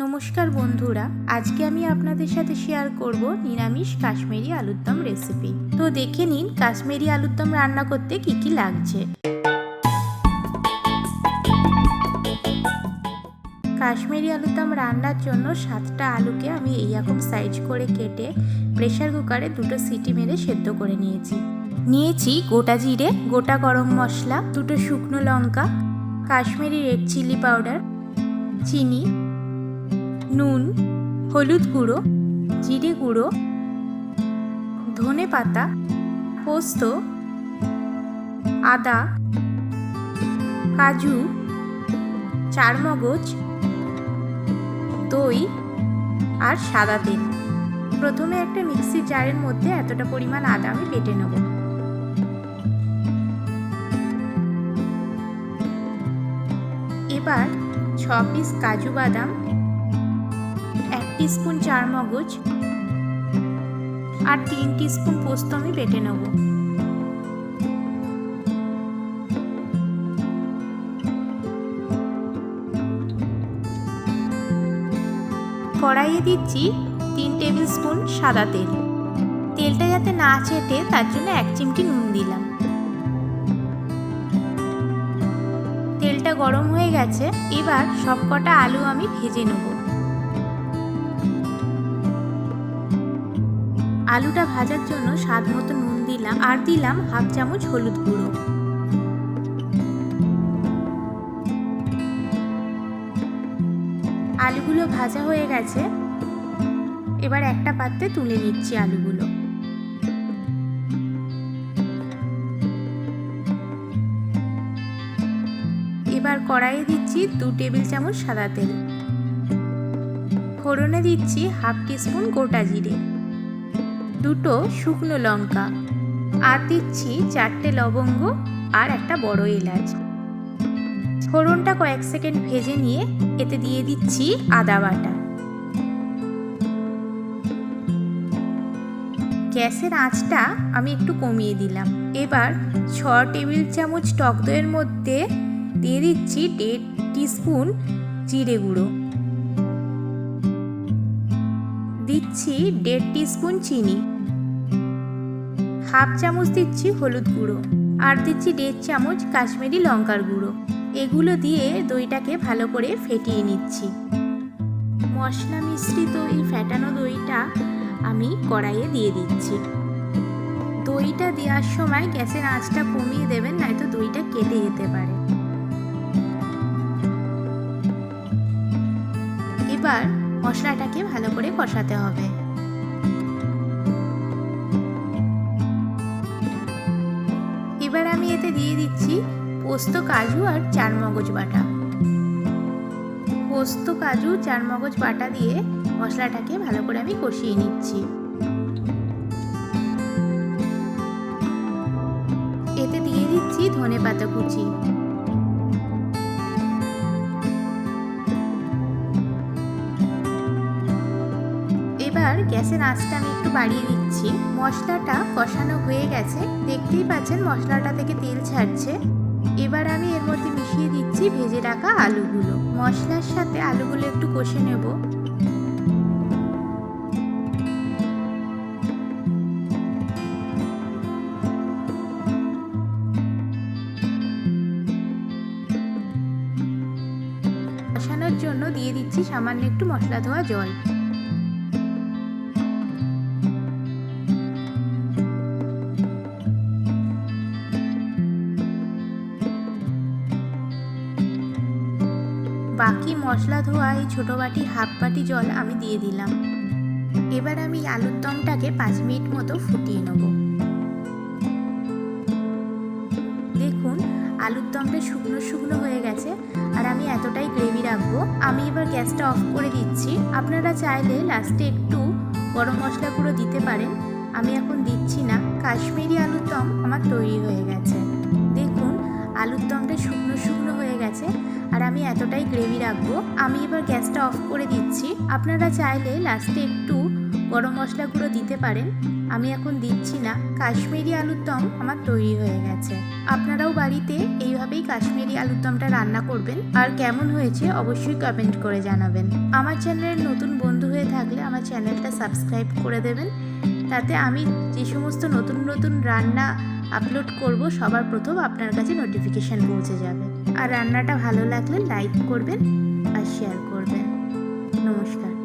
নমস্কার বন্ধুরা, আজকে আমি আপনাদের সাথে শেয়ার করব নিরামিষ কাশ্মীরি আলুর দম রেসিপি। তো দেখে নিন কাশ্মীরি আলুর দম রান্না করতে কি কি লাগছে। কাশ্মীরি আলুর দম রান্নার জন্য 7টা আলুকে আমি এইরকম সাইজ করে কেটে প্রেসার কুকারে 2টো সিটি মেরে সেদ্ধ করে নিয়েছি গোটা জিরে, গোটা গরম মশলা, 2টো শুকনো লঙ্কা, কাশ্মীরি রেড চিলি পাউডার, চিনি, নুন, হলুদ গুঁড়ো, জিরে গুঁড়ো, ধনে পাতা, পোস্ত, আদা, কাজু, চারমগজ, দই আর সাদা তেল। প্রথমে একটা মিক্সির জারের মধ্যে এতটা পরিমাণ আদা আমি বেটে নেব। এবার 6 পিস কাজু বাদাম, 1 টিস্পুন চারমগজ আর 3 টিস্পুন পোস্ত আমি বেটে নেব। কড়াইয়ে দিচ্ছি 3 টেবিল স্পুন সাদা তেল। তেলটা যাতে না চেটে তার জন্য 1 চিমটি নুন দিলাম। তেলটা গরম হয়ে গেছে, এবার সবকটা আলু আমি ভেজে নেব। আলুটা ভাজার জন্য স্বাদ মতো নুন দিলাম আর দিলাম 1/2 চামচ হলুদ গুঁড়ো। আলুগুলো ভাজা হয়ে গেছে, এবার একটা পাত্রে তুলে নিচ্ছি আলুগুলো। এবার কড়াইয়ে দিচ্ছি 2 টেবিল চামচ সাদা তেল। ফোড়নে দিচ্ছি 1/2 টিস্পুন গোটা জিরে, 2টো শুকনো লঙ্কা আর দিচ্ছি 4টে লবঙ্গ আর একটা বড় এলাচ। ফোড়নটা কয়েক সেকেন্ড ভেজে নিয়ে এতে দিয়ে দিচ্ছি আদা বাটা। গ্যাসের আঁচটা আমি একটু কমিয়ে দিলাম। এবার 6 টেবিল চামচ টক দইয়ের মধ্যে দিয়ে দিচ্ছি 1.5 টিস্পুন জিরে গুঁড়ো, দিচ্ছি 1.5 টিস্পুন চিনি, 1/2 চামচ দিচ্ছি হলুদ গুঁড়ো আর দিচ্ছি 1.5 চামচ কাশ্মীরি লঙ্কার গুঁড়ো। এগুলো দিয়ে দইটাকে ভালো করে ফেটিয়ে নিচ্ছি। মশলা মিশ্রিত এই ফেটানো দইটা আমি কড়াইয়ে দিয়ে দিচ্ছি। দইটা দেওয়ার সময় গ্যাসের আঁচটা কমিয়ে দেবেন, নয়তো দইটা কেটে যেতে পারে। এবার মশলাটাকে ভালো করে কষাতে হবে। এবার আমি এতে দিয়ে দিচ্ছি পোস্ত, কাজু আর চারমগজ বাটা। পোস্ত, কাজু, চারমগজ বাটা দিয়ে মশলাটাকে ভালো করে আমি কষিয়ে নিচ্ছি। এতে দিয়ে দিচ্ছি ধনে পাতা কুচি। এবার গ্যাসের আঁচটা আমি একটু বাড়িয়ে দিচ্ছি। মশলাটা কষানো হয়ে গেছে, দেখতেই পাচ্ছেন মশলাটা থেকে তেল ছাড়ছে। এবার আমি এর মধ্যে মিশিয়ে দিচ্ছি ভেজে রাখা আলুগুলো। মশলার সাথে আলুগুলো একটু কষে নেব। কষানোর জন্য দিয়ে দিচ্ছি সামান্য একটু মশলা ধোয়া জল। বাকি মশলা ধোয়া এই ছোটো বাটি 1/2 বাটি জল আমি দিয়ে দিলাম। এবার আমি আলুর দমটাকে 5 মিনিট মতো ফুটিয়ে নেব। দেখুন আলুর দমটা শুকনো শুকনো হয়ে গেছে আর আমি এতটাই গ্রেভি রাখবো। আমি এবার গ্যাসটা অফ করে দিচ্ছি। আপনারা চাইলে লাস্টে একটু গরম মশলা গুঁড়ো দিতে পারেন, আমি এখন দিচ্ছি না। কাশ্মীরি আলুর দম আমার তৈরি হয়ে গেছে। দেখুন আলুর দমটা শুকনো শুকনো হয়ে গেছে আর আমি এতটাই গ্রেভি রাখবো। আমি এবার গ্যাসটা অফ করে দিচ্ছি। আপনারা চাইলে লাস্টে একটু গরম মশলা গুঁড়ো দিতে পারেন। আমি এখন দিচ্ছি না। কাশ্মীরি আলুর দম আমার তৈরি হয়ে গেছে। আপনারাও বাড়িতে এইভাবেই কাশ্মীরি আলুর দমটা রান্না করবেন, আর কেমন হয়েছে অবশ্যই কমেন্ট করে জানাবেন। আমার চ্যানেলের নতুন বন্ধু হয়ে থাকলে আমার চ্যানেলটা সাবস্ক্রাইব করে দেবেন, তাতে আমি যে সমস্ত নতুন নতুন রান্না আপলোড করব সবার প্রথম আপনার কাছে নোটিফিকেশান পৌঁছে যাবে। আর রান্নাটা ভালো লাগলে লাইক করবেন আর শেয়ার করবেন। নমস্কার।